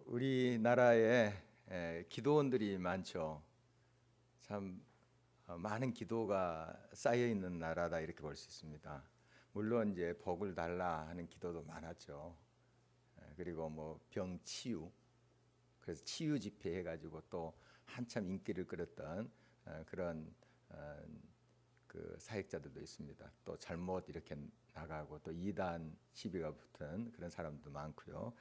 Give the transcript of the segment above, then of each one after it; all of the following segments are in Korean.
우리나라에 기도원들이 많죠. 참 많은 기도가 쌓여 있는 나라다 이렇게 볼 수 있습니다. 물론 이제 복을 달라 하는 기도도 많았죠. 그리고 뭐 병 치유, 그래서 치유 집회 해가지고 또 한참 인기를 끌었던 그런 그 사역자들도 있습니다. 또 잘못 이렇게 나가고 또 이단 시비가 붙은 그런 사람도 많고요.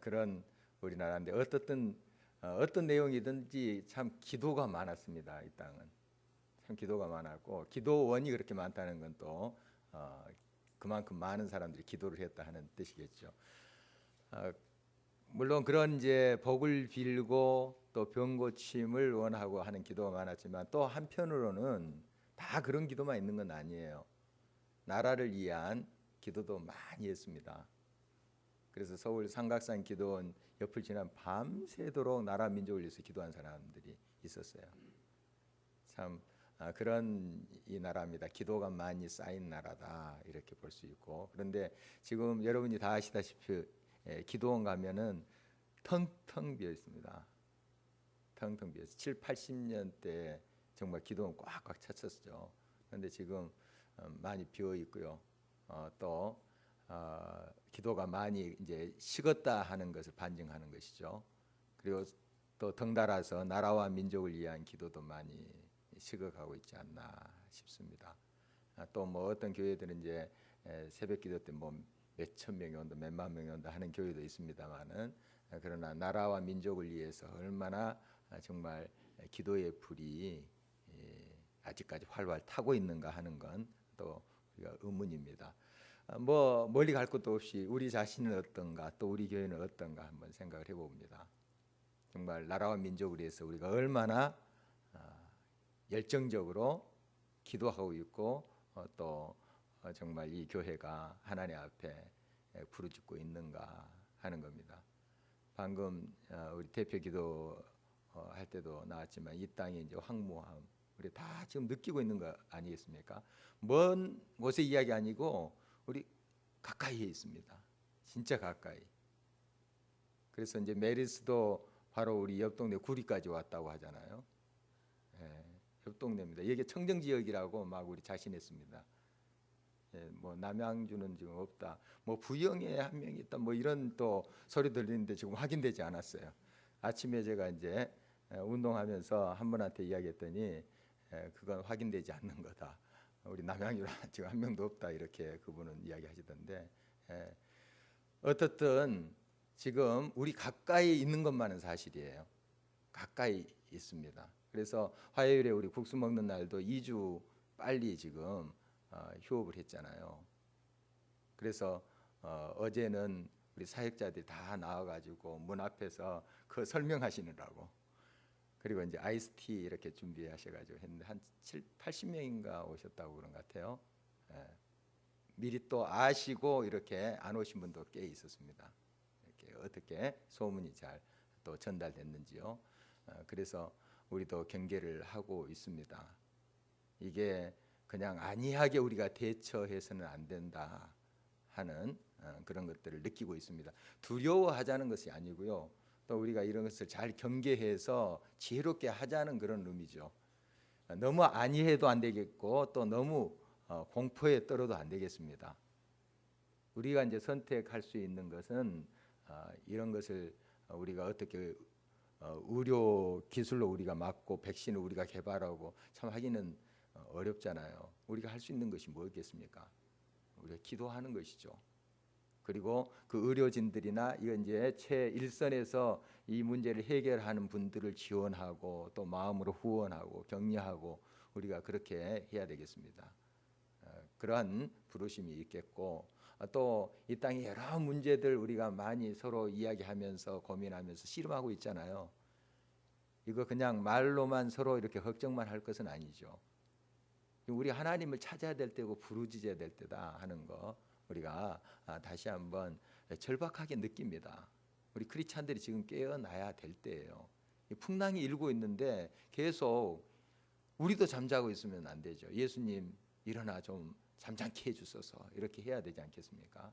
그런 우리나라인데 어떤 내용이든지 참 기도가 많았습니다. 이 땅은 참 기도가 많았고, 기도원이 그렇게 많다는 건 또 그만큼 많은 사람들이 기도를 했다 하는 뜻이겠죠. 물론 그런 이제 복을 빌고 또 병 고침을 원하고 하는 기도가 많았지만, 또 한편으로는 다 그런 기도만 있는 건 아니에요. 나라를 위한 기도도 많이 했습니다. 그래서 서울 삼각산 기도원 옆을 지나 밤새도록 나라 민족을 위해서 기도한 사람들이 있었어요. 참 그런 이 나라입니다. 기도가 많이 쌓인 나라다 이렇게 볼 수 있고, 그런데 지금 여러분이 다 아시다시피 기도원 가면은 텅텅 비어 있습니다. 텅텅 비어 있어요. 7, 80년대 정말 기도원 꽉꽉 찼었죠. 그런데 지금 많이 비어 있고요. 또 기도가 많이 이제 식었다 하는 것을 반증하는 것이죠. 그리고 또 덩달아서 나라와 민족을 위한 기도도 많이 식어가고 있지 않나 싶습니다. 또 뭐 어떤 교회들은 이제 새벽 기도 때 뭐 몇천 명이 온다, 몇만 명이 온다 하는 교회도 있습니다만은, 그러나 나라와 민족을 위해서 얼마나 정말 기도의 불이 아직까지 활활 타고 있는가 하는 건 또 우리가 의문입니다. 뭐 멀리 갈 것도 없이 우리 자신은 어떤가, 또 우리 교회는 어떤가 한번 생각을 해봅니다. 정말 나라와 민족을 위해서 우리가 얼마나 열정적으로 기도하고 있고, 또 정말 이 교회가 하나님 앞에 부르짖고 있는가 하는 겁니다. 방금 우리 대표 기도 할 때도 나왔지만, 이 땅이 이제 황무함 우리 다 지금 느끼고 있는 거 아니겠습니까? 먼 곳의 이야기 아니고 우리 가까이에 있습니다. 진짜 가까이. 그래서 이제 메리스도 바로 우리 옆 동네 구리까지 왔다고 하잖아요. 옆 동네입니다. 이게 청정 지역이라고 막 우리 자신했습니다. 뭐 남양주는 지금 없다, 뭐 부영에 한 명이 있다, 뭐 이런 또 소리 들리는데 지금 확인되지 않았어요. 아침에 제가 이제 운동하면서 한 분한테 이야기했더니 그건 확인되지 않는 거다. 우리 남양주는 지금 한 명도 없다 이렇게 그분은 이야기하시던데, 어떻든 지금 우리 가까이 있는 것만은 사실이에요. 가까이 있습니다. 그래서 화요일에 우리 국수 먹는 날도 2주 빨리 지금 휴업을 했잖아요. 그래서 어제는 우리 사역자들이 다 나와가지고 문 앞에서 그 설명하시느라고, 그리고 이제 아이스티 이렇게 준비하셔가지고 했는데 한 7, 80명인가 오셨다고 그런 것 같아요. 미리 또 아시고 이렇게 안 오신 분도 꽤 있었습니다. 이렇게 어떻게 소문이 잘 또 전달됐는지요. 그래서 우리도 경계를 하고 있습니다. 이게 그냥 안이하게 우리가 대처해서는 안 된다 하는 그런 것들을 느끼고 있습니다. 두려워하자는 것이 아니고요, 또 우리가 이런 것을 잘 경계해서 지혜롭게 하자는 그런 의미죠. 너무 안이해도 안 되겠고, 또 너무 공포에 떨어도 안 되겠습니다. 우리가 이제 선택할 수 있는 것은 이런 것을 우리가 어떻게 의료 기술로 우리가 막고 백신을 우리가 개발하고 참 하기는 어렵잖아요. 우리가 할 수 있는 것이 뭐겠습니까? 우리가 기도하는 것이죠. 그리고 그 의료진들이나 이건 이제 최일선에서 이 문제를 해결하는 분들을 지원하고 또 마음으로 후원하고 격려하고 우리가 그렇게 해야 되겠습니다. 그러한 부르심이 있겠고, 또 이 땅에 여러 문제들 우리가 많이 서로 이야기하면서 고민하면서 씨름하고 있잖아요. 이거 그냥 말로만 서로 이렇게 걱정만 할 것은 아니죠. 우리 하나님을 찾아야 될 때고 부르짖어야 될 때다 하는 거 우리가 다시 한번 절박하게 느낍니다. 우리 크리스찬들이 지금 깨어나야 될 때예요. 풍랑이 일고 있는데 계속 우리도 잠자고 있으면 안 되죠. 예수님 일어나 좀 잠잠케 해주소서 이렇게 해야 되지 않겠습니까?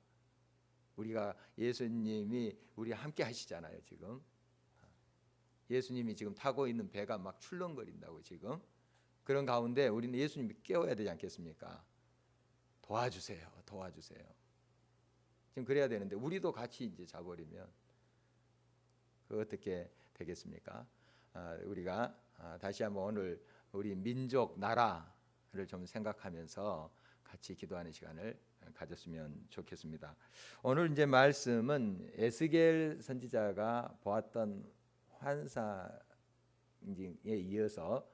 우리가 예수님이 우리 함께 하시잖아요. 지금 예수님이 지금 타고 있는 배가 막 출렁거린다고 지금. 그런 가운데 우리는 예수님이 깨워야 되지 않겠습니까? 도와주세요. 도와주세요. 지금 그래야 되는데 우리도 같이 이제 자버리면 그 어떻게 되겠습니까? 우리가 다시 한번 오늘 우리 민족 나라를 좀 생각하면서 같이 기도하는 시간을 가졌으면 좋겠습니다. 오늘 이제 말씀은 에스겔 선지자가 보았던 환상에 이어서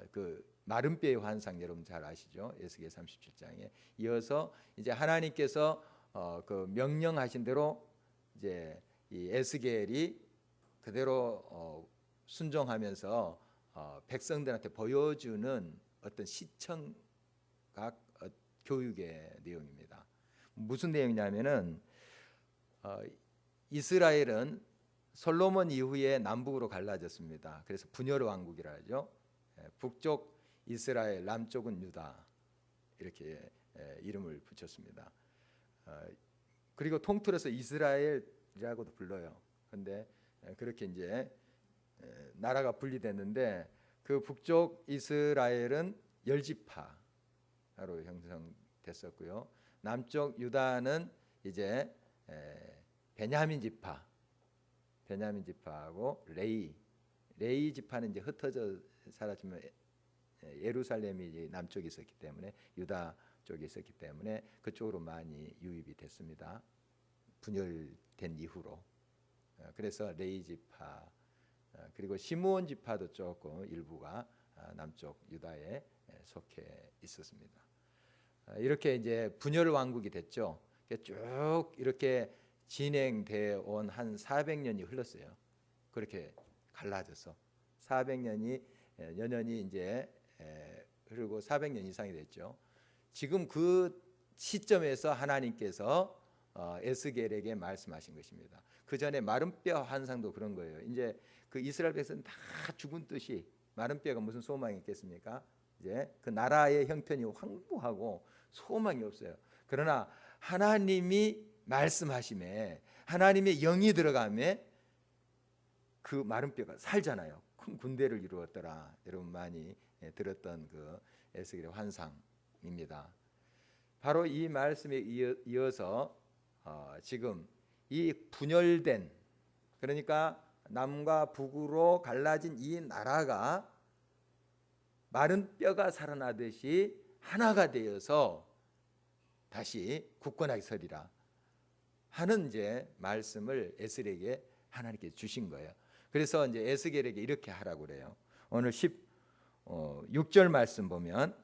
그 마른 뼈의 환상 여러분 잘 아시죠? 에스겔 37장에 이어서 이제 하나님께서 그 명령하신 대로 이제 이 에스겔이 그대로 순종하면서 백성들한테 보여주는 어떤 시청각 교육의 내용입니다. 무슨 내용이냐면은 이스라엘은 솔로몬 이후에 남북으로 갈라졌습니다. 그래서 분열 왕국이라 하죠. 북쪽 이스라엘, 남쪽은 유다 이렇게 이름을 붙였습니다. 그리고 통틀어서 이스라엘이라고도 불러요. 그런데 그렇게 이제 나라가 분리됐는데 그 북쪽 이스라엘은 10지파로 형성됐었고요. 남쪽 유다는 이제 베냐민 지파하고 레이 지파는 이제 흩어져 살았지만 예루살렘이 이제 남쪽에 있었기 때문에 유다 쪽에 있었기 때문에 그쪽으로 많이 유입이 됐습니다. 분열된 이후로. 그래서 레이 지파 그리고 시므온 지파도 조금 일부가 남쪽 유다에 속해 있었습니다. 이렇게 이제 분열 왕국이 됐죠. 쭉 이렇게 진행되어 온 한 400년이 흘렀어요. 그렇게 갈라져서 400년이 연연히 이제 흐르고 400년 이상이 됐죠. 지금 그 시점에서 하나님께서 에스겔에게 말씀하신 것입니다. 그 전에 마른 뼈 환상도 그런 거예요. 이제 그 이스라엘 백성은 다 죽은 듯이 마른 뼈가 무슨 소망이 있겠습니까? 이제 그 나라의 형편이 황무하고 소망이 없어요. 그러나 하나님이 말씀하심에 하나님의 영이 들어가면 그 마른 뼈가 살잖아요. 큰 군대를 이루었더라. 여러분 많이 들었던 그 에스겔의 환상입니다. 바로 이 말씀에 이어서 지금 이 분열된 그러니까 남과 북으로 갈라진 이 나라가 마른 뼈가 살아나듯이 하나가 되어서 다시 굳건하게 서리라 하는 이제 말씀을 에스겔에게 하나님께 주신 거예요. 그래서 이제 에스겔에게 이렇게 하라고 그래요. 오늘 16절 말씀 보면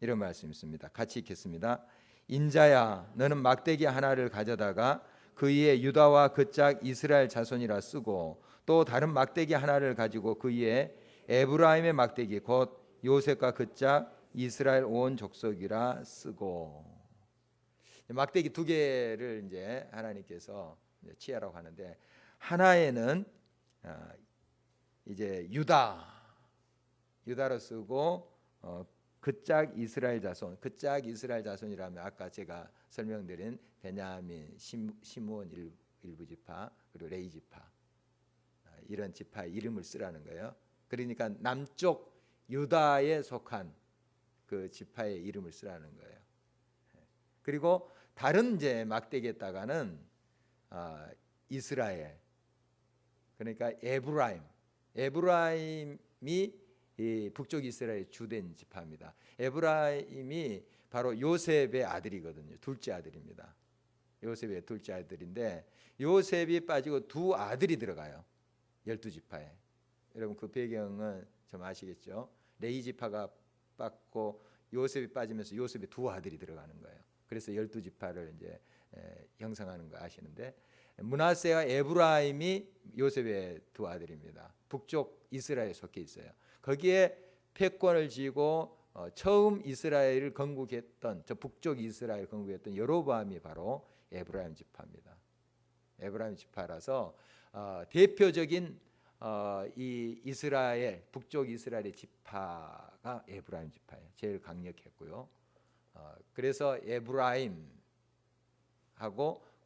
이런 말씀이 있습니다. 같이 읽겠습니다. 인자야 너는 막대기 하나를 가져다가 그 위에 유다와 그 짝 이스라엘 자손이라 쓰고 또 다른 막대기 하나를 가지고 그 위에 에브라임의 막대기 곧 요셉과 그 짝 이스라엘 온 족속이라 쓰고 막대기 두 개를 이제 하나님께서 취하라고 하는데 하나에는 이제 유다로 쓰고 그 짝 이스라엘 자손 그 짝 이스라엘 자손이라면 아까 제가 설명드린 베냐민 시므온 일부 지파 그리고 레이 지파 이런 지파의 이름을 쓰라는 거예요. 그러니까 남쪽 유다에 속한 그 지파의 이름을 쓰라는 거예요. 그리고 다른 이제 막대기에다가는 이스라엘 그러니까 에브라임이 이 북쪽 이스라엘 주된 지파입니다. 에브라임이 바로 요셉의 아들이거든요. 둘째 아들입니다. 요셉의 둘째 아들인데 요셉이 빠지고 두 아들이 들어가요. 12지파에. 여러분 그 배경은 좀 아시겠죠? 레이 지파가 빠고 요셉이 빠지면서 요셉의 두 아들이 들어가는 거예요. 그래서 12지파를 이제 형성하는 거 아시는데 므낫세와 에브라임이 요셉의 두 아들입니다. 북쪽 이스라엘에 속해 있어요. 거기에 패권을 쥐고 처음 이스라엘을 건국했던 저 북쪽 이스라엘 건국했던 여로보암이 바로 에브라임 지파입니다. 에브라임 지파라서 대표적인 이 이스라엘 북쪽 이스라엘의 지파가 에브라임 지파예요. 제일 강력했고요. 그래서 에브라임하고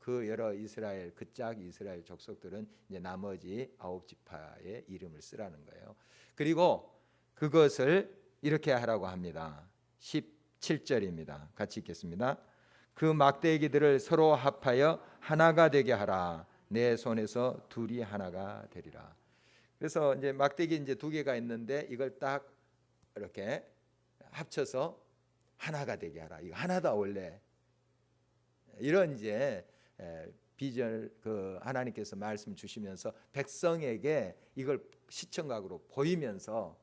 그 여러 이스라엘 그 짝 이스라엘 족속들은 이제 나머지 9지파의 이름을 쓰라는 거예요. 그리고 그것을 이렇게 하라고 합니다. 17절입니다. 같이 읽겠습니다. 그 막대기들을 서로 합하여 하나가 되게 하라. 내 손에서 둘이 하나가 되리라. 그래서 이제 막대기 이제 두 개가 있는데 이걸 딱 이렇게 합쳐서 하나가 되게 하라. 이거 하나다 원래. 이런 이제 비전을 그 하나님께서 말씀 주시면서 백성에게 이걸 시청각으로 보이면서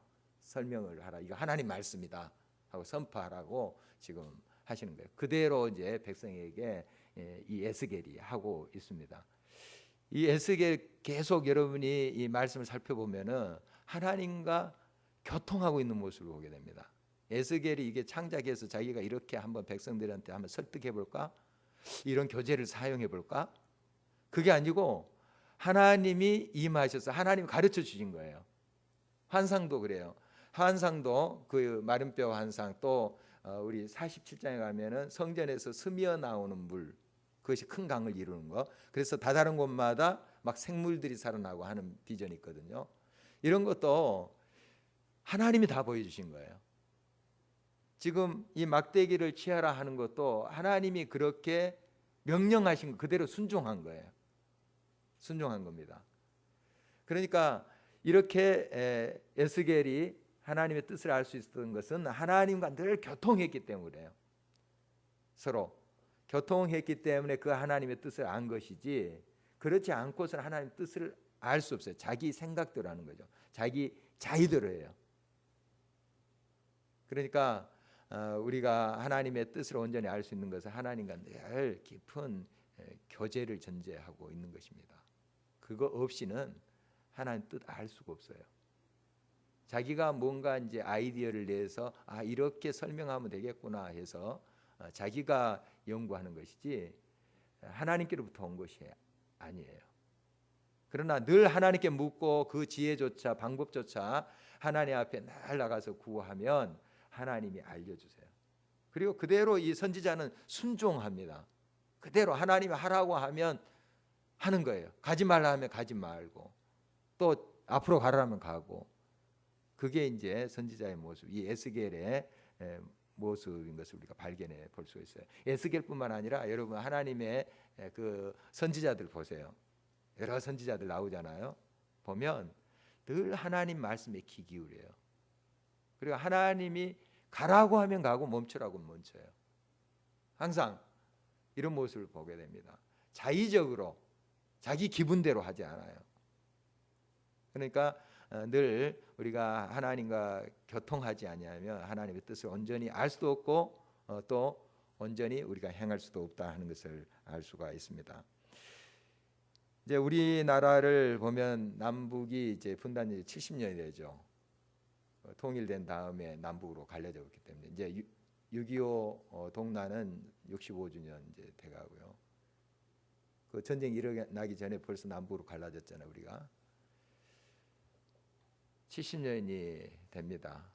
설명을 하라. 이거 하나님 말씀이다 하고 선포하라고 지금 하시는 거예요. 그대로 이제 백성에게 이 에스겔이 하고 있습니다. 이 에스겔 계속 여러분이 이 말씀을 살펴보면은 하나님과 교통하고 있는 모습을 보게 됩니다. 에스겔이 이게 창작해서 자기가 이렇게 한번 백성들한테 한번 설득해 볼까? 이런 교재를 사용해 볼까? 그게 아니고 하나님이 임하셔서 하나님이 가르쳐 주신 거예요. 환상도 그래요. 환상도 그 마른뼈 환상 또 우리 47장에 가면은 성전에서 스며 나오는 물 그것이 큰 강을 이루는 거. 그래서 다다른 곳마다 막 생물들이 살아나고 하는 비전이 있거든요. 이런 것도 하나님이 다 보여주신 거예요. 지금 이 막대기를 취하라 하는 것도 하나님이 그렇게 명령하신 거 그대로 순종한 거예요. 순종한 겁니다. 그러니까 이렇게 에스겔이 하나님의 뜻을 알 수 있었던 것은 하나님과 늘 교통했기 때문이에요. 서로 교통했기 때문에 그 하나님의 뜻을 안 것이지 그렇지 않고서는 하나님의 뜻을 알 수 없어요. 자기 생각대로 하는 거죠. 자기 자의대로 해요. 그러니까 우리가 하나님의 뜻을 온전히 알 수 있는 것은 하나님과 늘 깊은 교제를 전제하고 있는 것입니다. 그거 없이는 하나님 뜻 알 수가 없어요. 자기가 뭔가 이제 아이디어를 내서 이렇게 설명하면 되겠구나 해서 자기가 연구하는 것이지 하나님께로부터 온 것이 아니에요. 그러나 늘 하나님께 묻고 그 지혜조차 방법조차 하나님 앞에 날 나가서 구하면 하나님이 알려주세요. 그리고 그대로 이 선지자는 순종합니다. 그대로 하나님이 하라고 하면 하는 거예요. 가지 말라 하면 가지 말고 또 앞으로 가라면 가고. 그게 이제 선지자의 모습, 이 에스겔의 모습인 것을 우리가 발견해 볼 수 있어요. 에스겔뿐만 아니라 여러분 하나님의 그 선지자들 보세요. 여러 선지자들 나오잖아요. 보면 늘 하나님 말씀에 귀 기울여요. 그리고 하나님이 가라고 하면 가고 멈추라고 하면 멈춰요. 항상 이런 모습을 보게 됩니다. 자의적으로 자기 기분대로 하지 않아요. 그러니까 늘 우리가 하나님과 교통하지 아니하면 하나님의 뜻을 온전히 알 수도 없고 또 온전히 우리가 행할 수도 없다 하는 것을 알 수가 있습니다. 이제 우리나라를 보면 남북이 이제 분단이 70년이 되죠. 통일된 다음에 남북으로 갈려져 있기 때문에 이제 6.25 동란은 65주년 이제 돼가고요. 그 전쟁이 일어나기 전에 벌써 남북으로 갈라졌잖아요. 우리가 70년이 됩니다.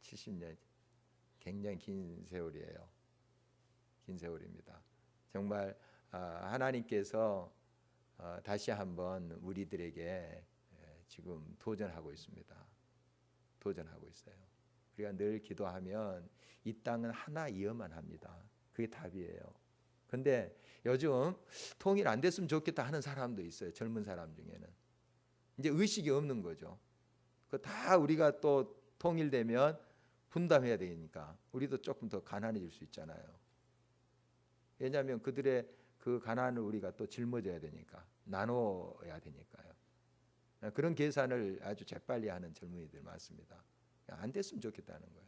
70년 굉장히 긴 세월이에요. 긴 세월입니다. 정말 하나님께서 다시 한번 우리들에게 지금 도전하고 있습니다. 도전하고 있어요. 우리가 늘 기도하면 이 땅은 하나이어만 합니다. 그게 답이에요. 근데 요즘 통일 안 됐으면 좋겠다 하는 사람도 있어요. 젊은 사람 중에는 이제 의식이 없는 거죠. 그 다 우리가 또 통일되면 분담해야 되니까 우리도 조금 더 가난해질 수 있잖아요. 왜냐하면 그들의 그 가난을 우리가 또 짊어져야 되니까 나눠야 되니까요. 그런 계산을 아주 재빨리 하는 젊은이들 많습니다. 안 됐으면 좋겠다는 거예요.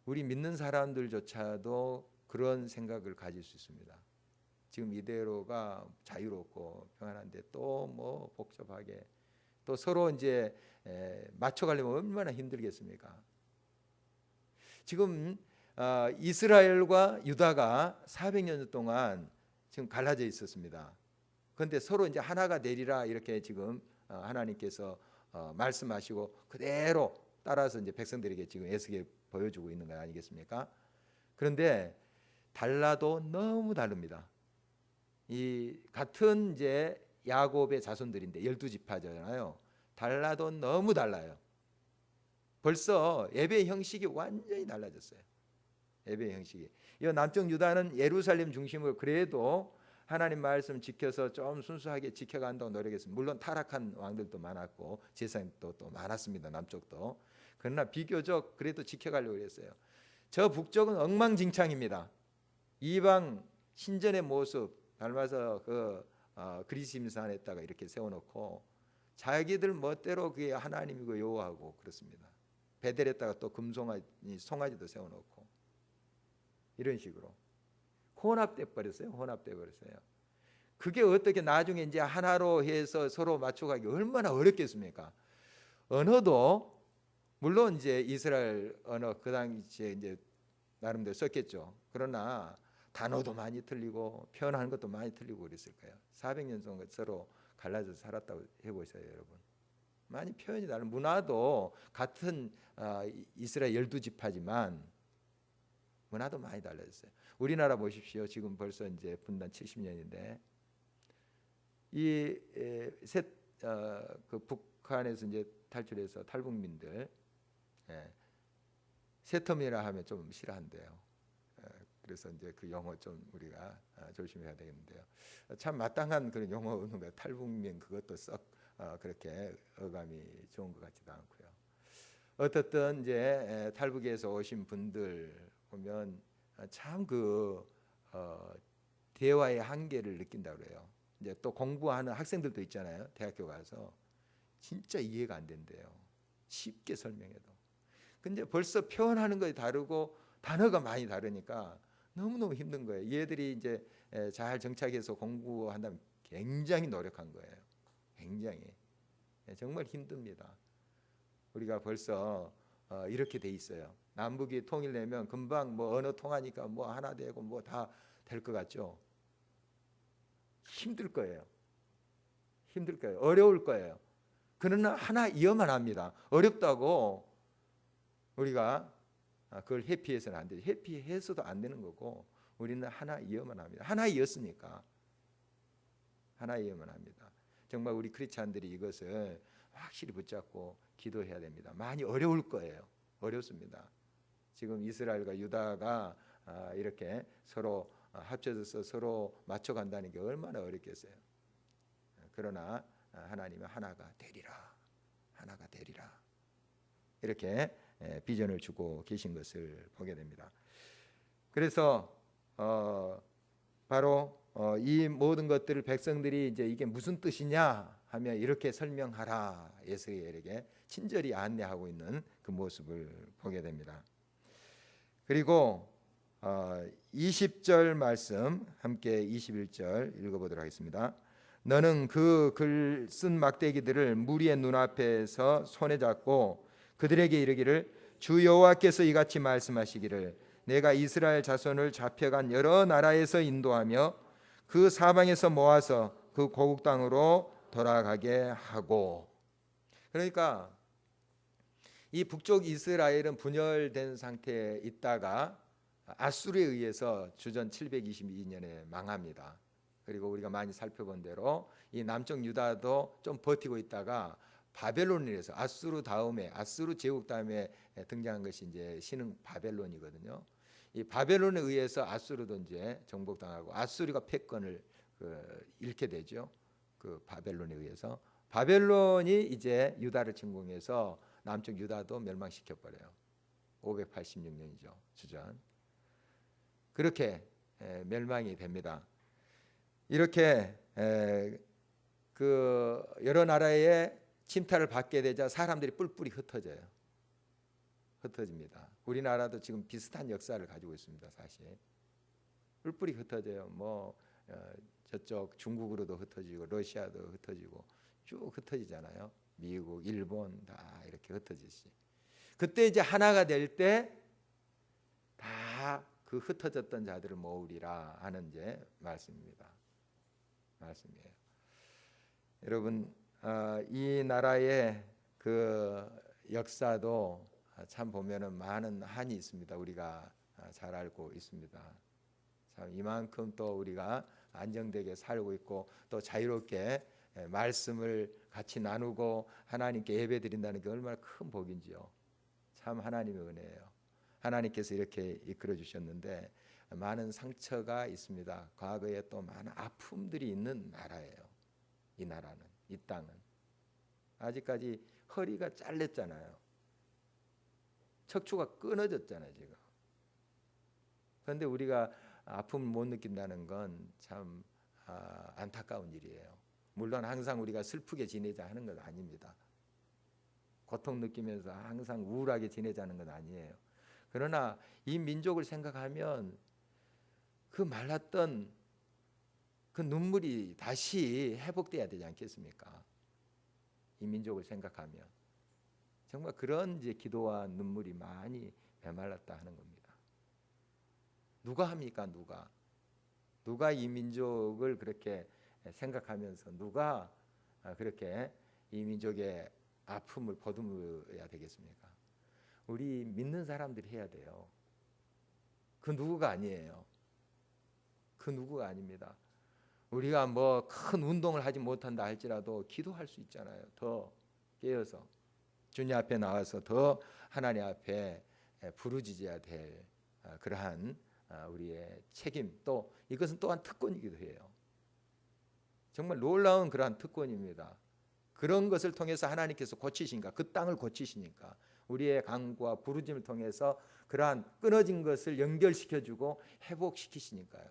우리 믿는 사람들조차도 그런 생각을 가질 수 있습니다. 지금 이대로가 자유롭고 평안한데 또 뭐 복잡하게 또 서로 이제 맞춰가려면 얼마나 힘들겠습니까? 지금 이스라엘과 유다가 400년 동안 지금 갈라져 있었습니다. 그런데 서로 이제 하나가 되리라 이렇게 지금 하나님께서 말씀하시고 그대로 따라서 이제 백성들에게 지금 에스겔 보여주고 있는 거 아니겠습니까? 그런데 달라도 너무 다릅니다. 이 같은 이제 야곱의 자손들인데 12지파잖아요. 달라도 너무 달라요. 벌써 예배 형식이 완전히 달라졌어요. 예배 형식이. 이 남쪽 유다는 예루살렘 중심으로 그래도 하나님 말씀 지켜서 좀 순수하게 지켜간다고 노력했습니다. 물론 타락한 왕들도 많았고 제사장도 또 많았습니다. 남쪽도. 그러나 비교적 그래도 지켜가려고 했어요. 저 북쪽은 엉망진창입니다. 이방 신전의 모습 닮아서 그리심산에다가 이렇게 세워놓고 자기들 멋대로 그게 하나님이고 여호와고 그렇습니다. 베델에다가 또 송아지도 세워놓고 이런 식으로 혼합돼 버렸어요. 혼합돼 버렸어요. 그게 어떻게 나중에 이제 하나로 해서 서로 맞춰가기 얼마나 어렵겠습니까? 언어도 물론 이제 이스라엘 언어 그 당시에 이제 나름대로 썼겠죠. 그러나 단어도 많이 틀리고 표현하는 것도 많이 틀리고 그랬을 거예요. 400년 동안 서로 갈라져서 살았다고 해보세요, 여러분. 많이 표현이 다른 문화도 같은 이스라엘 12지파지만 문화도 많이 달라졌어요. 우리나라 보십시오. 지금 벌써 이제 분단 70년인데 그 북한에서 이제 탈출해서 탈북민들 세텀이라 하면 좀 싫어한대요. 그래서 이제 그 용어 좀 우리가 조심해야 되겠는데요. 참 마땅한 그런 용어는 거예요. 탈북민 그것도 썩 그렇게 어감이 좋은 것 같지도 않고요. 어떻든 이제 탈북에서 오신 분들 보면 참 대화의 한계를 느낀다 그래요. 이제 또 공부하는 학생들도 있잖아요. 대학교 가서 진짜 이해가 안 된대요. 쉽게 설명해도. 근데 벌써 표현하는 것이 다르고 단어가 많이 다르니까 너무너무 힘든 거예요. 얘들이 이제 잘 정착해서 공부한다면 굉장히 노력한 거예요. 굉장히. 정말 힘듭니다. 우리가 벌써 이렇게 돼 있어요. 남북이 통일되면 금방 뭐 언어 통하니까 뭐 하나 되고 뭐 다 될 것 같죠. 힘들 거예요. 힘들 거예요. 어려울 거예요. 그러나 하나이어만 합니다. 어렵다고 우리가 그걸 회피해서는 안 되죠. 회피해서도 안 되는 거고 우리는 하나이어만 합니다. 하나이었으니까 하나이어만 합니다. 정말 우리 크리스찬들이 이것을 확실히 붙잡고 기도해야 됩니다. 많이 어려울 거예요. 어렵습니다. 지금 이스라엘과 유다가 이렇게 서로 합쳐져서 서로 맞춰간다는 게 얼마나 어렵겠어요. 그러나 하나님은 하나가 되리라. 하나가 되리라. 이렇게 비전을 주고 계신 것을 보게 됩니다. 그래서 바로 이 모든 것들을 백성들이 이제 이게 무슨 뜻이냐 하면 이렇게 설명하라 에스겔에게 친절히 안내하고 있는 그 모습을 보게 됩니다. 그리고 20절 말씀 함께 21절 읽어보도록 하겠습니다. 너는 그 글 쓴 막대기들을 무리의 눈앞에서 손에 잡고 그들에게 이르기를 주 여호와께서 이같이 말씀하시기를 내가 이스라엘 자손을 잡혀간 여러 나라에서 인도하며 그 사방에서 모아서 그 고국 땅으로 돌아가게 하고. 그러니까 이 북쪽 이스라엘은 분열된 상태에 있다가 아수르에 의해서 주전 722년에 망합니다. 그리고 우리가 많이 살펴본 대로 이 남쪽 유다도 좀 버티고 있다가 바벨론에서 아수르 다음에 아수르 제국 다음에 등장한 것이 이제 신흥 바벨론이거든요. 이 바벨론에 의해서 아수르도 이제 정복당하고 아수르가 패권을 잃게 되죠. 그 바벨론에 의해서 바벨론이 이제 유다를 침공해서 남쪽 유다도 멸망시켜 버려요. 586년이죠. 주전. 그렇게 멸망이 됩니다. 이렇게 그 여러 나라의 침탈을 받게 되자 사람들이 뿔뿔이 흩어져요. 흩어집니다. 우리나라도 지금 비슷한 역사를 가지고 있습니다. 사실 뿔뿔이 흩어져요. 뭐 저쪽 중국으로도 흩어지고 러시아도 흩어지고 쭉 흩어지잖아요. 미국, 일본 다 이렇게 흩어지지. 그때 이제 하나가 될 때 다 그 흩어졌던 자들을 모으리라 하는 이제 말씀입니다. 말씀이에요. 여러분, 이 나라의 그 역사도 참 보면은 많은 한이 있습니다. 우리가 잘 알고 있습니다. 참 이만큼 또 우리가 안정되게 살고 있고 또 자유롭게 말씀을 같이 나누고 하나님께 예배드린다는 게 얼마나 큰 복인지요. 참 하나님의 은혜예요. 하나님께서 이렇게 이끌어 주셨는데 많은 상처가 있습니다. 과거에 또 많은 아픔들이 있는 나라예요. 이 나라는, 이 땅은 아직까지 허리가 잘렸잖아요. 척추가 끊어졌잖아요 지금. 그런데 우리가 아픔을 못 느낀다는 건 참 안타까운 일이에요. 물론 항상 우리가 슬프게 지내자 하는 건 아닙니다. 고통 느끼면서 항상 우울하게 지내자는 건 아니에요. 그러나 이 민족을 생각하면 그 말랐던 그 눈물이 다시 회복돼야 되지 않겠습니까? 이 민족을 생각하면 정말 그런 이제 기도와 눈물이 많이 메말랐다 하는 겁니다. 누가 합니까? 누가 이 민족을 그렇게 생각하면서 누가 그렇게 이 민족의 아픔을 보듬어야 되겠습니까? 우리 믿는 사람들이 해야 돼요. 그 누구가 아니에요. 그 누구가 아닙니다. 우리가 뭐 큰 운동을 하지 못한다 할지라도 기도할 수 있잖아요. 더 깨어서 주님 앞에 나와서 더 하나님 앞에 부르짖어야 될 그러한 우리의 책임, 또 이것은 또한 특권이기도 해요. 정말 놀라운 그러한 특권입니다. 그런 것을 통해서 하나님께서 고치시니까, 그 땅을 고치시니까 우리의 간구와 부르짖음을 통해서 그러한 끊어진 것을 연결시켜주고 회복시키시니까요.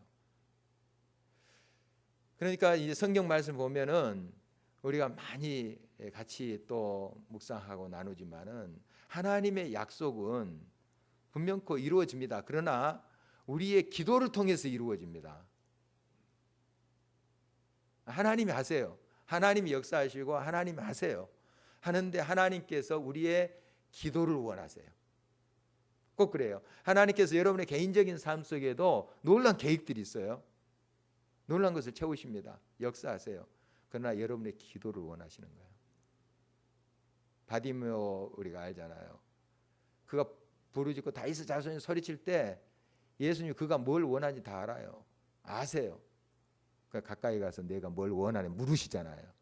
그러니까 이제 성경 말씀 보면은 우리가 많이 같이 또 묵상하고 나누지만은 하나님의 약속은 분명코 이루어집니다. 그러나 우리의 기도를 통해서 이루어집니다. 하나님이 하세요. 하나님이 역사하시고 하나님이 하세요. 하는데 하나님께서 우리의 기도를 원하세요. 꼭 그래요. 하나님께서 여러분의 개인적인 삶 속에도 놀라운 계획들이 있어요. 놀라운 것을 채우십니다. 역사하세요. 그러나 여러분의 기도를 원하시는 거예요. 바디메오 우리가 알잖아요. 그가 부르짖고 다윗의 자손이 소리칠 때 예수님 그가 뭘 원하는지 다 알아요. 아세요. 가까이 가서 내가 뭘 원하는지 물으시잖아요.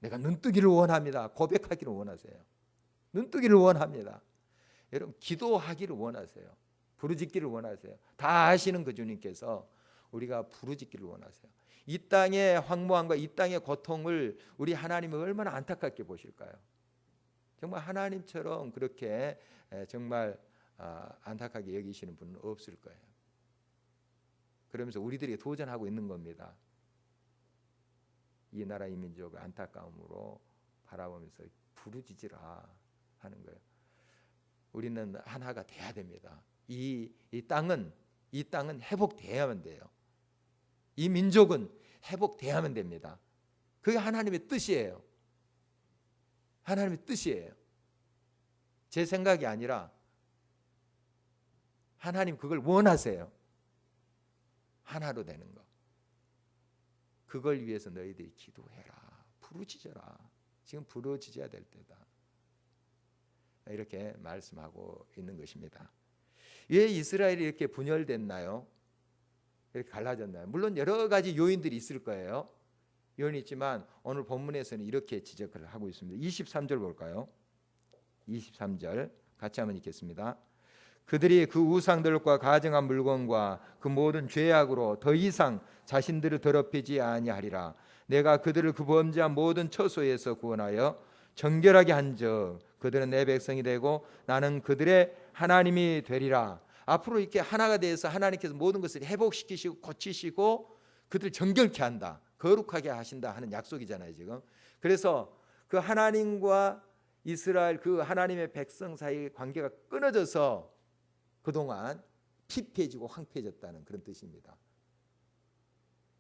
내가 눈뜨기를 원합니다. 고백하기를 원하세요. 눈뜨기를 원합니다. 여러분 기도하기를 원하세요. 부르짖기를 원하세요. 다 아시는 그 주님께서 우리가 부르짖기를 원하세요. 이 땅의 황무함과 이 땅의 고통을 우리 하나님은 얼마나 안타깝게 보실까요? 정말 하나님처럼 그렇게 정말 안타깝게 여기시는 분은 없을 거예요. 그러면서 우리들이 도전하고 있는 겁니다. 이 나라 이 민족을 안타까움으로 바라보면서 부르짖으라 하는 거예요. 우리는 하나가 돼야 됩니다. 이 땅은 회복돼야만 돼요. 이 민족은 회복돼야만 됩니다. 그게 하나님의 뜻이에요. 하나님의 뜻이에요. 제 생각이 아니라 하나님 그걸 원하세요. 하나로 되는 거. 그걸 위해서 너희들이 기도해라. 부르짖어라. 지금 부르짖어야 될 때다. 이렇게 말씀하고 있는 것입니다. 왜 이스라엘이 이렇게 분열됐나요? 이렇게 갈라졌나요? 물론 여러 가지 요인들이 있을 거예요. 요인이 있지만 오늘 본문에서는 이렇게 지적을 하고 있습니다. 23절 볼까요? 23절 같이 한번 읽겠습니다. 그들이 그 우상들과 가증한 물건과 그 모든 죄악으로 더 이상 자신들을 더럽히지 아니하리라. 내가 그들을 그 범죄한 모든 처소에서 구원하여 정결하게 한즉 그들은 내 백성이 되고 나는 그들의 하나님이 되리라. 앞으로 이렇게 하나가 되어서 하나님께서 모든 것을 회복시키시고 고치시고 그들을 정결케 한다. 거룩하게 하신다 하는 약속이잖아요 지금. 그래서 그 하나님과 이스라엘 그 하나님의 백성 사이의 관계가 끊어져서 그동안 피폐해지고 황폐해졌다는 그런 뜻입니다.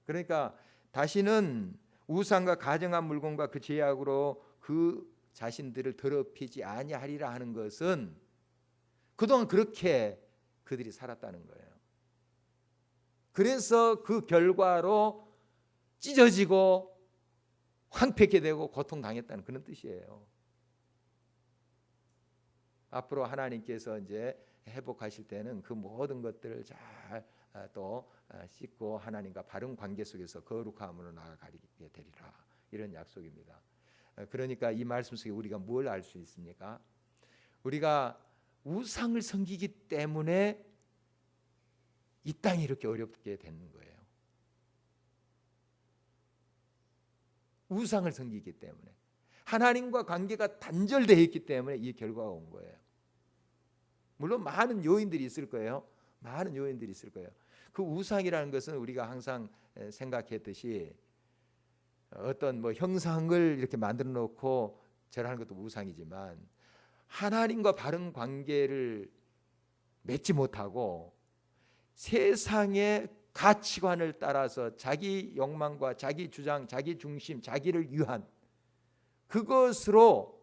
그러니까 다시는 우상과 가증한 물건과 그 죄악으로 그 자신들을 더럽히지 아니하리라 하는 것은 그동안 그렇게 그들이 살았다는 거예요. 그래서 그 결과로 찢어지고 황폐하게 되고 고통당했다는 그런 뜻이에요. 앞으로 하나님께서 이제 회복하실 때는 그 모든 것들을 잘 또 씻고 하나님과 바른 관계 속에서 거룩함으로 나아가게 되리라. 이런 약속입니다. 그러니까 이 말씀 속에 우리가 뭘 알 수 있습니까? 우리가 우상을 섬기기 때문에 이 땅이 이렇게 어렵게 되는 거예요. 우상을 섬기기 때문에, 하나님과 관계가 단절되어 있기 때문에 이 결과가 온 거예요. 물론 많은 요인들이 있을 거예요. 많은 요인들이 있을 거예요. 그 우상이라는 것은 우리가 항상 생각했듯이 어떤 뭐 형상을 이렇게 만들어 놓고 절하는 것도 우상이지만, 하나님과 바른 관계를 맺지 못하고 세상의 가치관을 따라서 자기 욕망과 자기 주장, 자기 중심, 자기를 위한 그것으로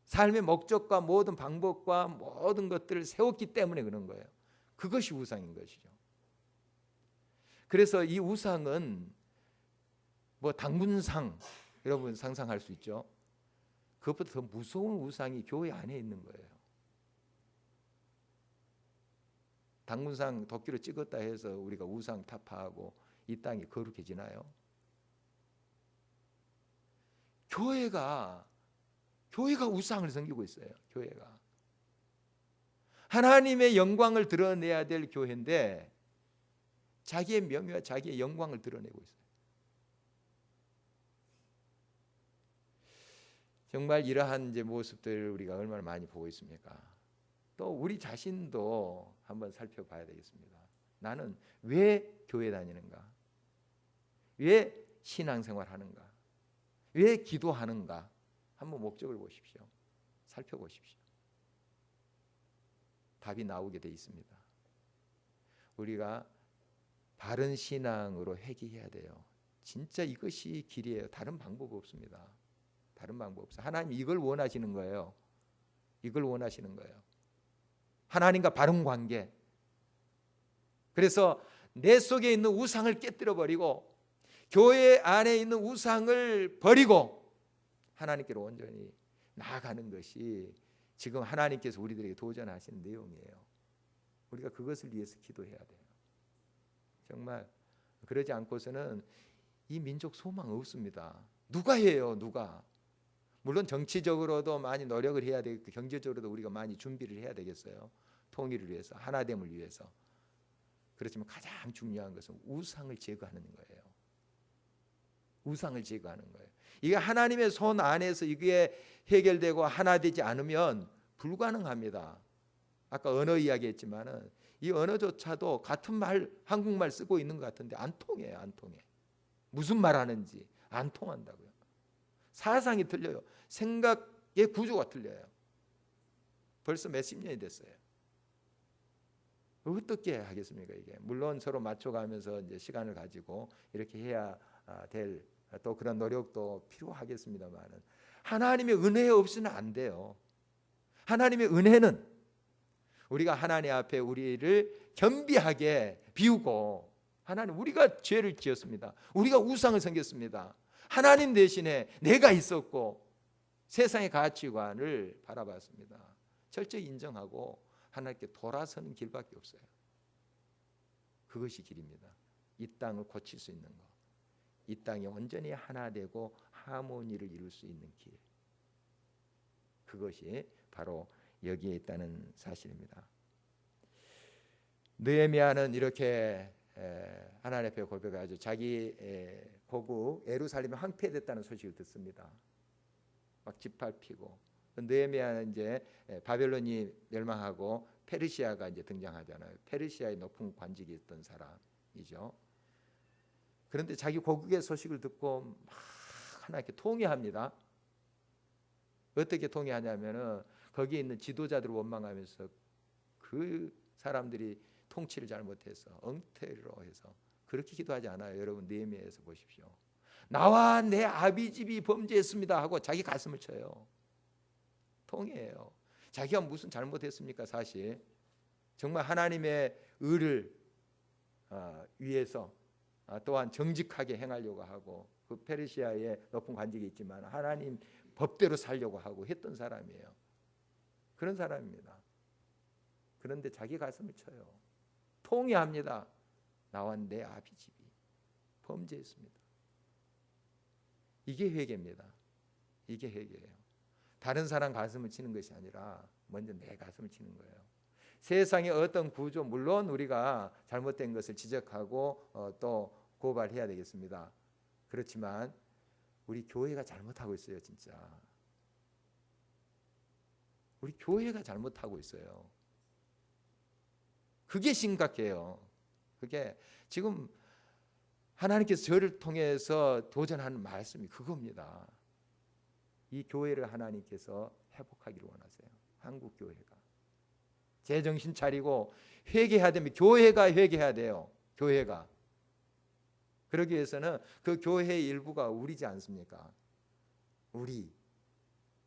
삶의 목적과 모든 방법과 모든 것들을 세웠기 때문에 그런 거예요. 그것이 우상인 것이죠. 그래서 이 우상은 뭐 당군상, 여러분 상상할 수 있죠. 그것보다 더 무서운 우상이 교회 안에 있는 거예요. 당군상 도끼로 찍었다 해서 우리가 우상 타파하고 이 땅이 거룩해지나요? 교회가 우상을 섬기고 있어요. 교회가 하나님의 영광을 드러내야 될 교회인데 자기의 명예와 자기의 영광을 드러내고 있어요. 정말 이러한 이제 모습들을 우리가 얼마나 많이 보고 있습니까? 또 우리 자신도 한번 살펴봐야 되겠습니다. 나는 왜 교회 다니는가? 왜 신앙생활 하는가? 왜 기도하는가? 한번 목적을 보십시오. 살펴보십시오. 답이 나오게 돼 있습니다. 우리가 바른 신앙으로 회개해야 돼요. 진짜 이것이 길이에요. 다른 방법 없습니다. 다른 방법 없어요. 하나님 이걸 원하시는 거예요. 이걸 원하시는 거예요. 하나님과 바른 관계. 그래서 내 속에 있는 우상을 깨뜨려 버리고 교회 안에 있는 우상을 버리고 하나님께로 온전히 나아가는 것이 지금 하나님께서 우리들에게 도전하시는 내용이에요. 우리가 그것을 위해서 기도해야 돼요. 정말 그러지 않고서는 이 민족 소망 없습니다. 누가 해요? 누가? 물론 정치적으로도 많이 노력을 해야 되고 경제적으로도 우리가 많이 준비를 해야 되겠어요. 통일을 위해서, 하나됨을 위해서. 그렇지만 가장 중요한 것은 우상을 제거하는 거예요. 우상을 제거하는 거예요. 이게 하나님의 손 안에서 이게 해결되고 하나 되지 않으면 불가능합니다. 아까 언어 이야기했지만은 이 언어조차도 같은 말, 한국말 쓰고 있는 것 같은데 안 통해요. 안 통해. 무슨 말 하는지 안 통한다고요. 사상이 틀려요. 생각의 구조가 틀려요. 벌써 몇십 년이 됐어요. 어떻게 하겠습니까? 이게 물론 서로 맞춰가면서 이제 시간을 가지고 이렇게 해야 될 또 그런 노력도 필요하겠습니다만은 하나님의 은혜 없이는 안 돼요. 하나님의 은혜는 우리가 하나님 앞에 우리를 겸비하게 비우고, 하나님 우리가 죄를 지었습니다. 우리가 우상을 섬겼습니다. 하나님 대신에 내가 있었고 세상의 가치관을 바라봤습니다. 철저히 인정하고 하나님께 돌아서는 길밖에 없어요. 그것이 길입니다. 이 땅을 고칠 수 있는 것, 이 땅이 온전히 하나 되고 하모니를 이룰 수 있는 길, 그것이 바로 여기에 있다는 사실입니다. 느헤미야는 이렇게 하나님 앞에 고백하죠. 자기 고국 예루살렘이 황폐됐다는 소식을 듣습니다. 막 짓밟히고, 느헤미야는 이제 바벨론이 멸망하고 페르시아가 이제 등장하잖아요. 페르시아의 높은 관직이 있던 사람이죠. 그런데 자기 고국의 소식을 듣고 막 하나님께 통회합니다. 어떻게 통회하냐면은 거기에 있는 지도자들을 원망하면서 그 사람들이 통치를 잘못해서 엉태로 해서 그렇게 기도하지 않아요. 여러분 느헤미야에서 보십시오. 나와 내 아비집이 범죄했습니다 하고 자기 가슴을 쳐요. 통해요. 자기가 무슨 잘못했습니까? 사실 정말 하나님의 의를 위해서 또한 정직하게 행하려고 하고 그 페르시아에 높은 관직이 있지만 하나님 법대로 살려고 하고 했던 사람이에요. 그런 사람입니다. 그런데 자기 가슴을 쳐요. 통회합니다. 나와 내 아비 집이 범죄했습니다. 이게 회개입니다. 이게 회개예요. 다른 사람 가슴을 치는 것이 아니라 먼저 내 가슴을 치는 거예요. 세상의 어떤 구조, 물론 우리가 잘못된 것을 지적하고 또 고발해야 되겠습니다. 그렇지만 우리 교회가 잘못하고 있어요. 진짜 우리 교회가 잘못하고 있어요. 그게 심각해요. 그게 지금 하나님께서 저를 통해서 도전하는 말씀이 그겁니다. 이 교회를 하나님께서 회복하기를 원하세요. 한국 교회가 제정신 차리고 회개해야 됩니다. 교회가 회개해야 돼요. 교회가. 그러기 위해서는 그 교회의 일부가 우리지 않습니까? 우리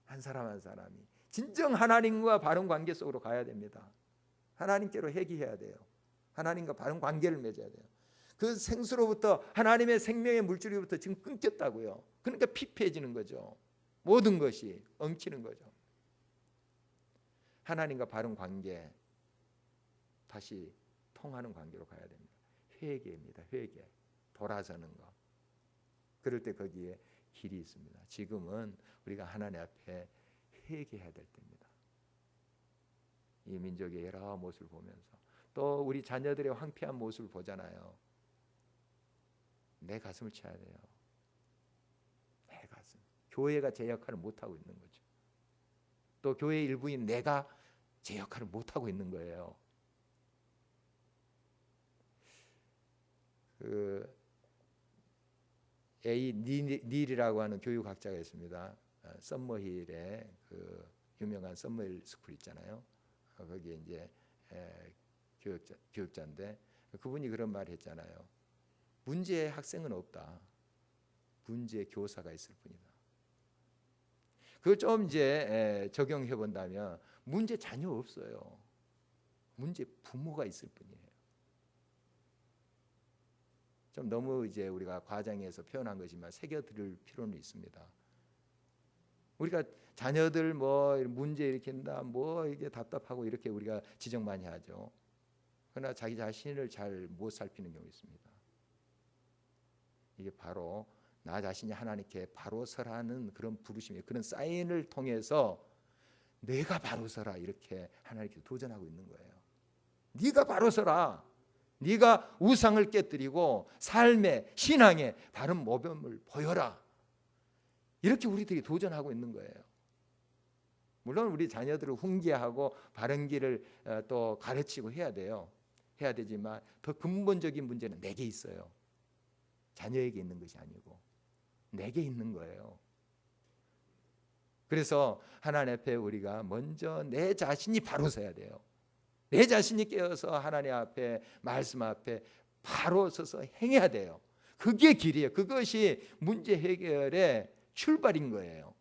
한 사람 한 사람이 진정 하나님과 바른 관계 속으로 가야 됩니다. 하나님께로 회개해야 돼요. 하나님과 바른 관계를 맺어야 돼요. 그 생수로부터 하나님의 생명의 물줄기부터 지금 끊겼다고요. 그러니까 피폐해지는 거죠. 모든 것이 엉키는 거죠. 하나님과 바른 관계, 다시 통하는 관계로 가야 됩니다. 회개입니다. 회개. 돌아서는 것. 그럴 때 거기에 길이 있습니다. 지금은 우리가 하나님 앞에 회개해야 될 때입니다. 이 민족의 여러 모습을 보면서 또 우리 자녀들의 황폐한 모습을 보잖아요. 내 가슴을 쳐야 돼요. 내 가슴. 교회가 제 역할을 못하고 있는 거죠. 또 교회의 일부인 내가 제 역할을 못하고 있는 거예요. A. 닐이라고 하는 교육학자가 있습니다. 썸머힐의 그 유명한 썸머힐 스쿨 있잖아요. 거기에 이제 교육자인데 그분이 그런 말을 했잖아요. 문제의 학생은 없다. 문제의 교사가 있을 뿐이다. 그걸 좀 이제 적용해 본다면 문제 전혀 없어요. 문제 부모가 있을 뿐이에요. 좀 너무 이제 우리가 과장해서 표현한 것이지만 새겨 들을 필요는 있습니다. 우리가 자녀들 뭐 문제 일으킨다, 뭐 이게 답답하고 이렇게 우리가 지적 많이 하죠. 그러나 자기 자신을 잘 못 살피는 경우 있습니다. 이게 바로 나 자신이 하나님께 바로 서라는 그런 부르심이에요. 그런 사인을 통해서 내가 바로 서라 이렇게 하나님께 도전하고 있는 거예요. 네가 바로 서라. 네가 우상을 깨뜨리고 삶의 신앙의 바른 모범을 보여라. 이렇게 우리들이 도전하고 있는 거예요. 물론 우리 자녀들을 훈계하고 바른 길을 또 가르치고 해야 돼요. 해야 되지만 더 근본적인 문제는 내게 있어요. 자녀에게 있는 것이 아니고 내게 있는 거예요. 그래서 하나님 앞에 우리가 먼저 내 자신이 바로 서야 돼요. 내 자신이 깨어서 하나님 앞에 말씀 앞에 바로 서서 행해야 돼요. 그게 길이에요. 그것이 문제 해결의 출발인 거예요.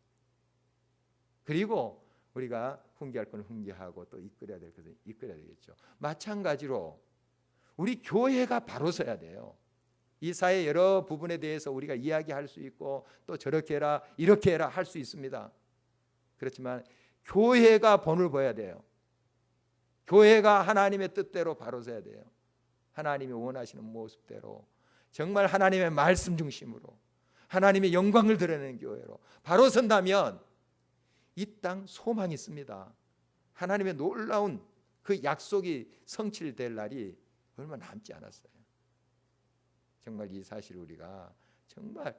그리고 우리가 훈계할 건 훈계하고 또 이끌어야 될 것은 이끌어야 되겠죠. 마찬가지로 우리 교회가 바로 서야 돼요. 이 사회 여러 부분에 대해서 우리가 이야기할 수 있고 또 저렇게 해라 이렇게 해라 할 수 있습니다. 그렇지만 교회가 본을 보여야 돼요. 교회가 하나님의 뜻대로 바로 서야 돼요. 하나님이 원하시는 모습대로 정말 하나님의 말씀 중심으로 하나님의 영광을 드러내는 교회로 바로 선다면 이 땅 소망이 있습니다. 하나님의 놀라운 그 약속이 성취될 날이 얼마 남지 않았어요. 정말 이 사실을 우리가 정말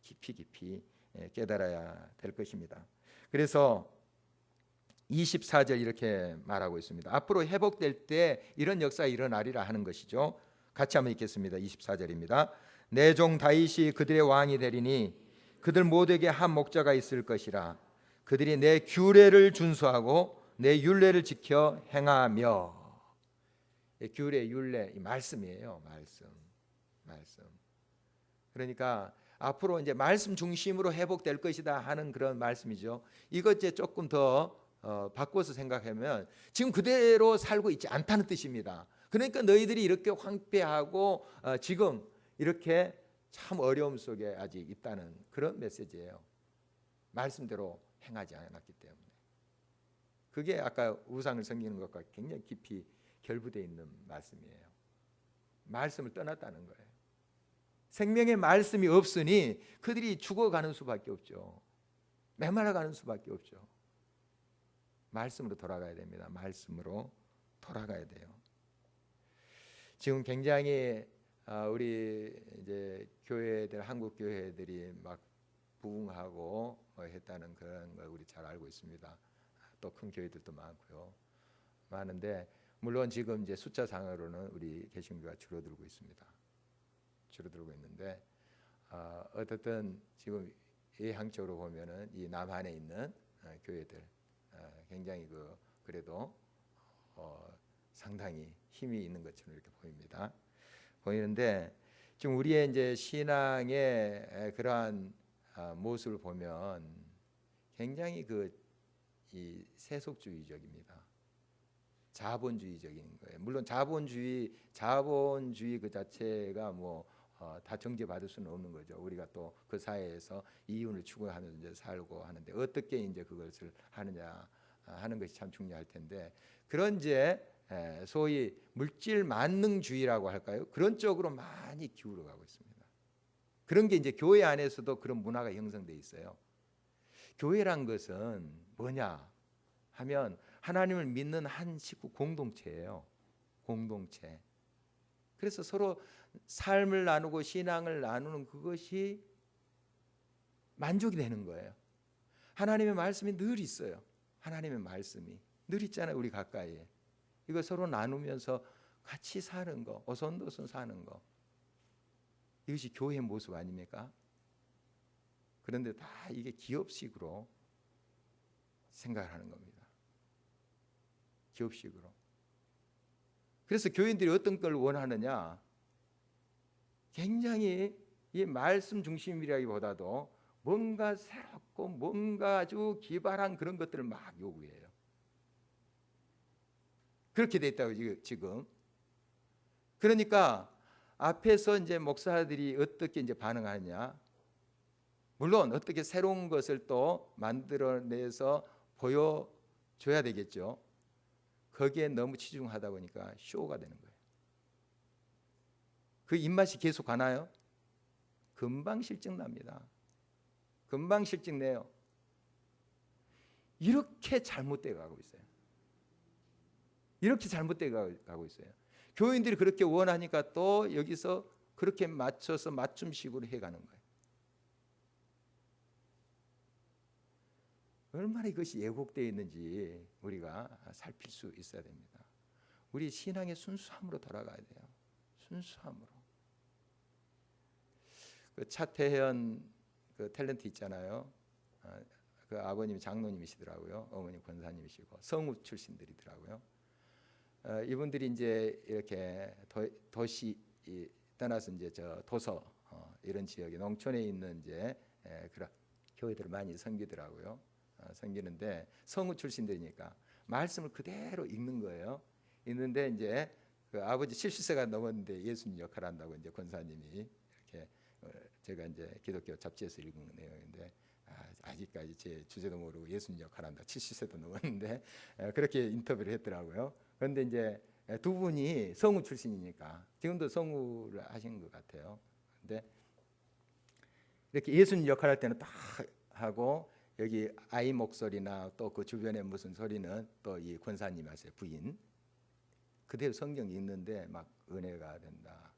깊이 깨달아야 될 것입니다. 그래서 24절 이렇게 말하고 있습니다. 앞으로 회복될 때 이런 역사가 일어나리라 하는 것이죠. 같이 한번 읽겠습니다. 24절입니다. 내 종 다윗이 그들의 왕이 되리니 그들 모두에게 한 목자가 있을 것이라. 그들이 내 규례를 준수하고 내 율례를 지켜 행하며. 규례, 율례, 이 말씀이에요. 말씀. 그러니까 앞으로 이제 말씀 중심으로 회복될 것이다 하는 그런 말씀이죠. 이것 이제 조금 더 바꿔서 생각하면 지금 그대로 살고 있지 않다는 뜻입니다. 그러니까 너희들이 이렇게 황폐하고 지금 이렇게 참 어려움 속에 아직 있다는 그런 메시지예요. 말씀대로 행하지 않았기 때문에. 그게 아까 우상을 섬기는 것과 굉장히 깊이 결부되어 있는 말씀이에요. 말씀을 떠났다는 거예요. 생명의 말씀이 없으니 그들이 죽어가는 수밖에 없죠. 메말라가는 수밖에 없죠. 말씀으로 돌아가야 됩니다. 말씀으로 돌아가야 돼요. 지금 굉장히 우리 이제 교회들, 한국 교회들이 막 부흥하고 했다는 그런 걸 우리 잘 알고 있습니다. 또 큰 교회들도 많고요. 많은데 물론 지금 이제 숫자상으로는 우리 개신교가 줄어들고 있습니다. 줄어들고 있는데 어쨌든 지금 예향적으로 보면은 이 남한에 있는 교회들 굉장히 그래도 상당히 힘이 있는 것처럼 이렇게 보이는데 지금 우리의 이제 신앙의 그러한 모습을 보면 굉장히 이 세속주의적입니다. 자본주의적인 거예요. 물론 자본주의 그 자체가 다 정죄받을 수는 없는 거죠. 우리가 또 그 사회에서 이윤을 추구하면서 이제 살고 하는데 어떻게 이제 그것을 하느냐 하는 것이 참 중요할 텐데 그런 이제 소위 물질 만능주의라고 할까요? 그런 쪽으로 많이 기울어가고 있습니다. 그런 게 이제 교회 안에서도 그런 문화가 형성돼 있어요. 교회란 것은 뭐냐 하면 하나님을 믿는 한 식구 공동체예요. 공동체. 그래서 서로 삶을 나누고 신앙을 나누는 그것이 만족이 되는 거예요. 하나님의 말씀이 늘 있어요. 하나님의 말씀이 늘 있잖아요. 우리 가까이에. 이거 서로 나누면서 같이 사는 거, 오손도손 사는 거. 이것이 교회의 모습 아닙니까? 그런데 다 이게 기업식으로 생각을 하는 겁니다. 기업식으로. 그래서 교인들이 어떤 걸 원하느냐? 굉장히 이 말씀 중심이라기보다도 뭔가 새롭고 뭔가 아주 기발한 그런 것들을 막 요구해요. 그렇게 돼 있다고 지금. 그러니까 앞에서 이제 목사들이 어떻게 이제 반응하느냐? 물론 어떻게 새로운 것을 또 만들어내서 보여줘야 되겠죠. 거기에 너무 치중하다 보니까 쇼가 되는 거예요. 그 입맛이 계속 가나요? 금방 실증 납니다. 금방 실증 내요. 이렇게 잘못되어 가고 있어요. 이렇게 잘못되어 가고 있어요. 교인들이 그렇게 원하니까 또 여기서 그렇게 맞춰서 맞춤식으로 해가는 거예요. 얼마나 이것이 왜곡되어 있는지 우리가 살필 수 있어야 됩니다. 우리 신앙의 순수함으로 돌아가야 돼요. 순수함으로. 그 차태현 그 탤런트 있잖아요. 그 아버님이 장로님이시더라고요. 어머니 권사님이시고 성우 출신들이더라고요. 이분들이 이제 이렇게 도시 떠나서 이제 저 도서 이런 지역에 농촌에 있는 이제 그런 교회들을 많이 섬기더라고요. 섬기는데 성우 출신들이니까 말씀을 그대로 읽는 거예요. 읽는데 이제 그 아버지 70세가 넘었는데 예수님 역할을 한다고 이제 권사님이 이렇게 제가 이제 기독교 잡지에서 읽은 내용인데 아직까지 제 주제도 모르고 예수님 역할을 한다. 70세도 넘었는데 그렇게 인터뷰를 했더라고요. 그런데 이제 두 분이 성우 출신이니까 지금도 성우를 하신 것 같아요. 근데 이렇게 예수님 역할 할 때는 딱 하고 여기 아이 목소리나 또 그 주변에 무슨 소리는 또 이 권사님 하세요. 부인 그대로 성경 읽는데 막 은혜가 된다.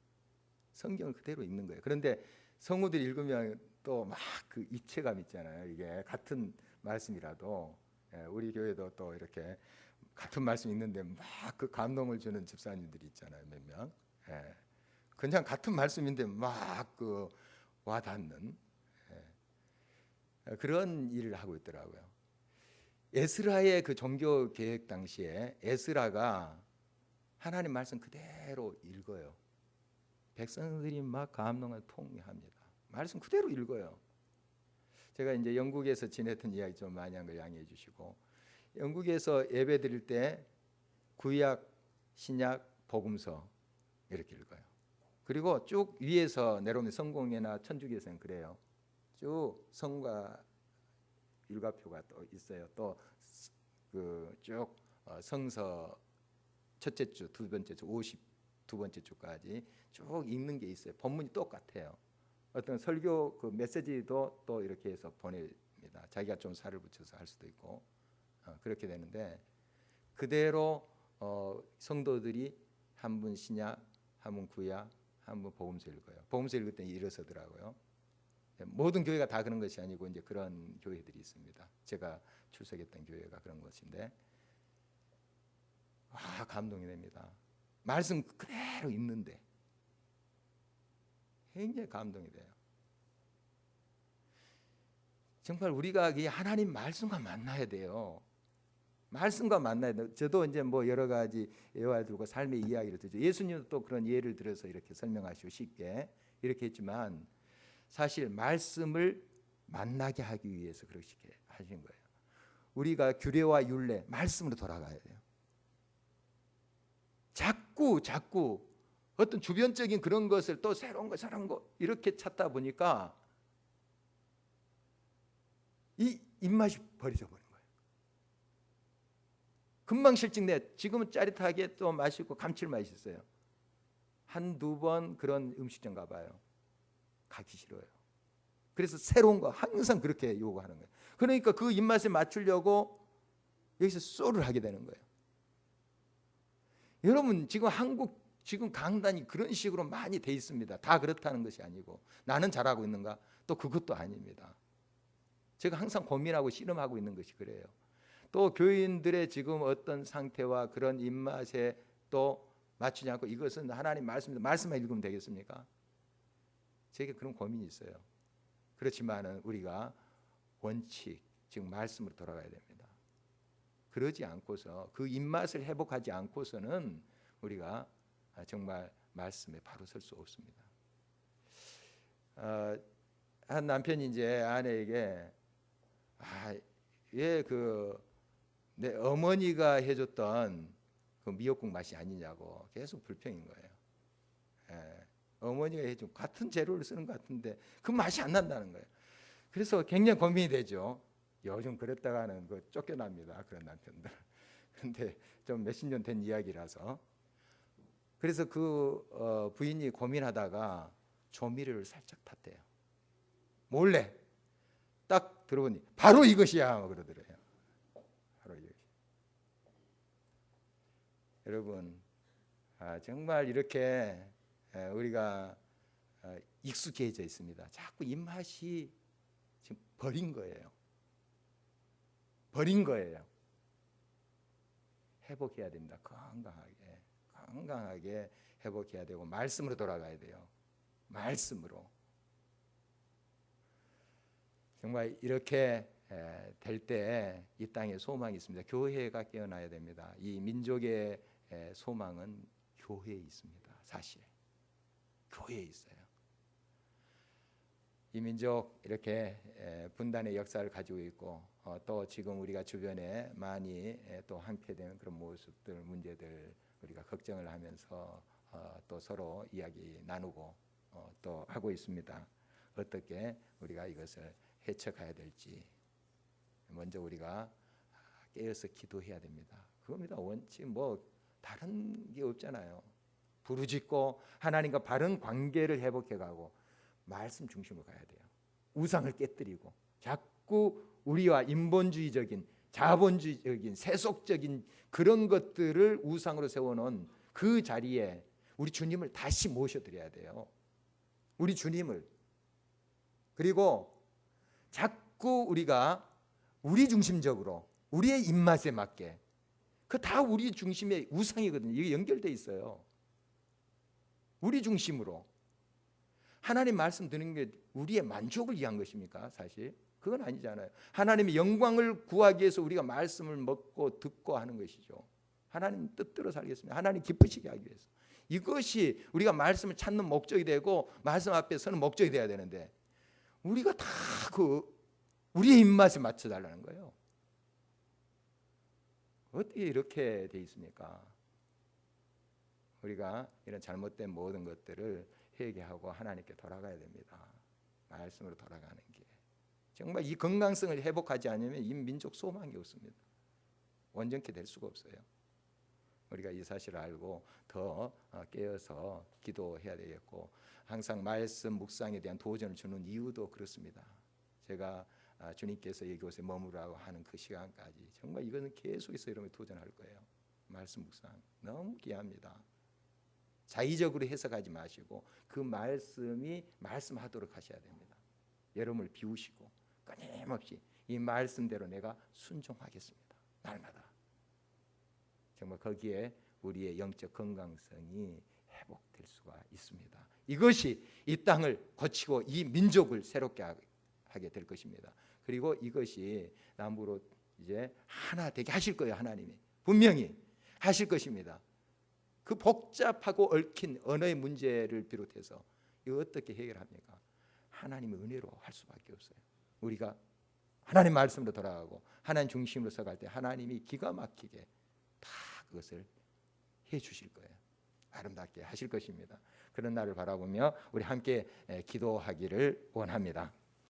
성경을 그대로 읽는 거예요. 그런데 성우들 읽으면 또 막 그 입체감 있잖아요. 이게 같은 말씀이라도 우리 교회도 또 이렇게 같은 말씀 읽는데 막 그 감동을 주는 집사님들이 있잖아요. 몇 명. 그냥 같은 말씀인데 막 그 와닿는 그런 일을 하고 있더라고요. 에스라의 그 종교 개혁 당시에 에스라가 하나님 말씀 그대로 읽어요. 백성들이 막 감동을 통합니다. 말씀 그대로 읽어요. 제가 이제 영국에서 지냈던 이야기 좀 많이 한 걸 양해해 주시고 영국에서 예배 드릴 때 구약, 신약, 복음서 이렇게 읽어요. 그리고 쭉 위에서 내려오면 성공회나 천주교에서는 그래요. 쭉 성과 일과표가 또 있어요. 또 그 쭉 성서 첫째 주, 두 번째 주, 52번째 주까지 쭉 읽는 게 있어요. 본문이 똑같아요. 어떤 설교 그 메시지도 또 이렇게 해서 보냅니다. 자기가 좀 살을 붙여서 할 수도 있고 그렇게 되는데 그대로 성도들이 한 분 신약, 한 분 구약, 한 분 복음서 읽어요. 복음서 읽을 때 일어서더라고요. 모든 교회가 다 그런 것이 아니고 이제 그런 교회들이 있습니다. 제가 출석했던 교회가 그런 것인데 감동이 됩니다. 말씀 그대로 있는데 굉장히 감동이 돼요. 정말 우리가 이 하나님 말씀과 만나야 돼요. 말씀과 만나야 돼요. 저도 이제 뭐 여러 가지 예화를 들고 삶의 이야기를 듣죠. 예수님도 또 그런 예를 들어서 이렇게 설명하시고 쉽게 이렇게 했지만 사실 말씀을 만나게 하기 위해서 그렇게 하신 거예요. 우리가 규례와 율례, 말씀으로 돌아가야 돼요. 자꾸 어떤 주변적인 그런 것을 또 새로운 거 이렇게 찾다 보니까 이 입맛이 버려져 버린 거예요. 금방 실증내. 지금은 짜릿하게 또 맛있고 감칠맛이 있어요. 한두 번 그런 음식점 가봐요. 가기 싫어요. 그래서 새로운 거 항상 그렇게 요구하는 거예요. 그러니까 그 입맛에 맞추려고 여기서 쏘를 하게 되는 거예요. 여러분 지금 한국 지금 강단이 그런 식으로 많이 돼 있습니다. 다 그렇다는 것이 아니고 나는 잘하고 있는가? 또 그것도 아닙니다. 제가 항상 고민하고 씨름하고 있는 것이 그래요. 또 교인들의 지금 어떤 상태와 그런 입맛에 또 맞추지 않고 이것은 하나님 말씀입니다. 말씀만 읽으면 되겠습니까? 제게 그런 고민이 있어요. 그렇지만은 우리가 원칙, 즉 말씀으로 돌아가야 됩니다. 그러지 않고서 그 입맛을 회복하지 않고서는 우리가 정말 말씀에 바로 설 수 없습니다. 한 남편이 이제 아내에게 왜 내 어머니가 해줬던 그 미역국 맛이 아니냐고 계속 불평인 거예요. 어머니가 해준 같은 재료를 쓰는 것 같은데 그 맛이 안 난다는 거예요. 그래서 굉장히 고민이 되죠. 요즘 그랬다가는 그 쫓겨납니다. 그런 남편들. 그런데 좀 몇십 년 된 이야기라서. 그래서 그 부인이 고민하다가 조미료를 살짝 탔대요. 몰래 딱 들어보니 바로 이것이야 그러더래요. 바로 이것이. 여러분 정말 이렇게 우리가 익숙해져 있습니다. 자꾸 입맛이 지금 버린 거예요. 회복해야 됩니다. 건강하게 회복해야 되고 말씀으로 돌아가야 돼요. 말씀으로. 정말 이렇게 될 때 이 땅에 소망이 있습니다. 교회가 깨어나야 됩니다. 이 민족의 소망은 교회에 있습니다. 사실 교회에 있어요. 이 민족 이렇게 분단의 역사를 가지고 있고 또 지금 우리가 주변에 많이 또 한패되는 그런 모습들, 문제들 우리가 걱정을 하면서 또 서로 이야기 나누고 또 하고 있습니다. 어떻게 우리가 이것을 헤쳐가야 될지 먼저 우리가 깨어서 기도해야 됩니다. 그겁니다. 원칙 뭐 다른 게 없잖아요. 부르짖고 하나님과 바른 관계를 회복해가고 말씀 중심으로 가야 돼요. 우상을 깨뜨리고 자꾸 우리와 인본주의적인 자본주의적인 세속적인 그런 것들을 우상으로 세워놓은 그 자리에 우리 주님을 다시 모셔드려야 돼요. 우리 주님을. 그리고 자꾸 우리가 우리 중심적으로 우리의 입맛에 맞게 그 다 우리 중심의 우상이거든요. 이게 연결돼 있어요. 우리 중심으로 하나님 말씀 듣는 게 우리의 만족을 위한 것입니까? 사실 그건 아니잖아요. 하나님의 영광을 구하기 위해서 우리가 말씀을 먹고 듣고 하는 것이죠. 하나님 뜻대로 살겠습니다. 하나님 기쁘시게 하기 위해서. 이것이 우리가 말씀을 찾는 목적이 되고 말씀 앞에 서는 목적이 돼야 되는데 우리가 다 우리의 입맛에 맞춰 달라는 거예요. 어떻게 이렇게 돼 있습니까? 우리가 이런 잘못된 모든 것들을 회개하고 하나님께 돌아가야 됩니다. 말씀으로 돌아가는 게 정말 이 건강성을 회복하지 않으면 이 민족 소망이 없습니다. 온전케 될 수가 없어요. 우리가 이 사실을 알고 더 깨어서 기도해야 되겠고, 항상 말씀 묵상에 대한 도전을 주는 이유도 그렇습니다. 제가 주님께서 이곳에 머무라고 하는 그 시간까지 정말 이거는 계속해서 여러분이 도전할 거예요. 말씀 묵상 너무 귀합니다. 자의적으로 해석하지 마시고 그 말씀이 말씀하도록 하셔야 됩니다. 여러분을 비우시고 끊임없이 이 말씀대로 내가 순종하겠습니다. 날마다. 정말 거기에 우리의 영적 건강성이 회복될 수가 있습니다. 이것이 이 땅을 고치고 이 민족을 새롭게 하게 될 것입니다. 그리고 이것이 남북으로 이제 하나 되게 하실 거예요. 하나님이 분명히 하실 것입니다. 그 복잡하고 얽힌 언어의 문제를 비롯해서 이거 어떻게 해결합니까? 하나님의 은혜로 할 수밖에 없어요. 우리가 하나님 말씀으로 돌아가고 하나님 중심으로 서갈 때 하나님이 기가 막히게 다 그것을 해 주실 거예요. 아름답게 하실 것입니다. 그런 날을 바라보며 우리 함께 기도하기를 원합니다.